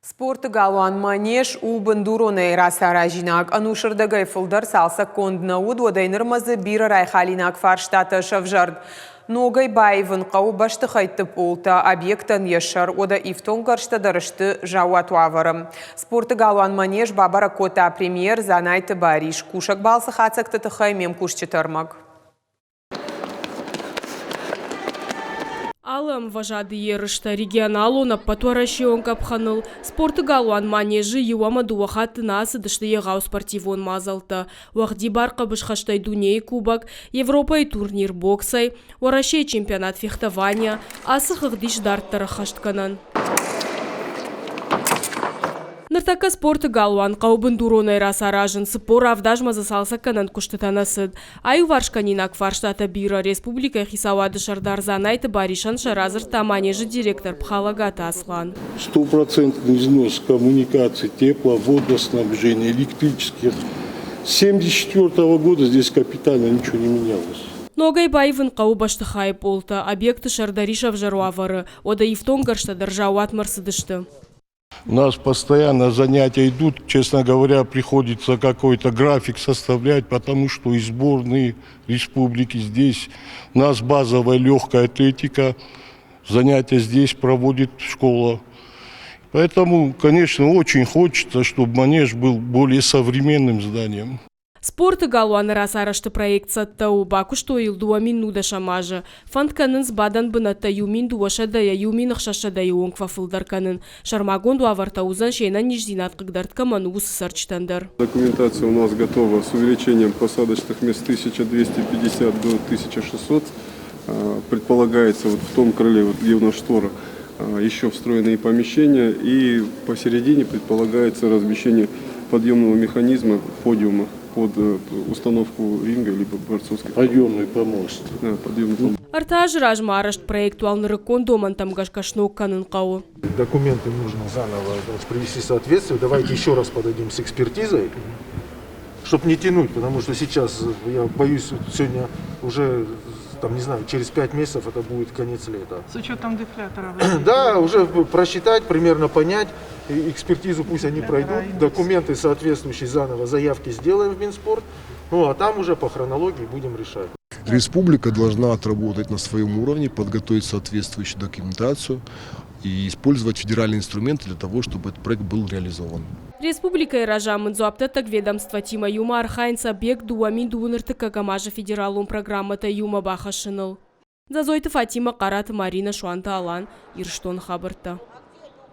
Спорты галуан манеж у бандуроны расаражинак. Анушырдагай фылдар салса конднауд одайнырмазы бир райхалинак фарштаты шавжард. Ногай байвын қау башты қайттып олта объектан ешар ода ифтон қаршты дарышты жауат уаварым. Спорты галуан манеж бабара кота премьер занайты бариш. Кушак балсы хацакты тыхай мем кушчетармак. Алым важады ерышта регионалу на патуарашион капханыл. Спорты галуан манежи юама дуахат насы дышты егау спортивон мазалты. Вахди барка бышхаштай дуней кубок, Европа и турнир боксай, орашей чемпионат фехтования, асых ихдиш дарттары хаштканан. Ныртака спорты галуан қаубын дуронай расаражын спор авдажма засалса канан куштытанасыд. Аю варшканинак фарштата бира республика хисавады шардарзанайты баришан шаразыр таманежи директор Пхалагата Аслан. 100% износ коммуникаций, тепло, водоснабжения, электрических. С 1974 года здесь капитально ничего не менялось. Ногай байвын қау башты хайп олты, объекты шардаришав жаруавары, ода ифтон гаршта держауат марсыдышты. У нас постоянно занятия идут, честно говоря, приходится какой-то график составлять, потому что и сборные республики здесь. У нас базовая легкая атлетика, занятия здесь проводит школа. Поэтому, конечно, очень хочется, чтобы манеж был более современным зданием. Спорты галуан расарашты проект саттау баку что илдуа минуда шамажы. Фантканын сбадан быната юмин дуашадая юмин хшашадая оңква фылдарканын. Шармагон дуавартаузан шейна ниждинат кыгдартка манугу сысарчтандар. Документация у нас готова с увеличением посадочных мест 1250 до 1600. Предполагается вот в том крыле, вот, где у нас штора, еще встроенные помещения. И посередине предполагается размещение подъемного механизма подиума под установку ринга либо борцовских. Подъемный помост. Да, подъемный помост. Артаж ражмарашт проекту алнырыкон домантам гашкашнок канын қау. Документы нужно заново привести в соответствие. Давайте еще раз подойдем с экспертизой, чтобы не тянуть, потому что сейчас, я боюсь, сегодня уже, там, не знаю, через 5 месяцев это будет конец лета. С учетом дефляторов? Да, уже просчитать, примерно понять, экспертизу пусть они пройдут, документы соответствующие заново, заявки сделаем в Минспорт, ну а там уже по хронологии будем решать. Республика должна отработать на своем уровне, подготовить соответствующую документацию и использовать федеральные инструменты для того, чтобы этот проект был реализован. Республика Иражамын зуаптатак ведомства Тима Юма Архайнца бег дуамин дуыныртыка гамажа федералун программата Юма бахашыныл. Зазойты Фатима Карат Марина Шуанта Алан Ирштон хабырта.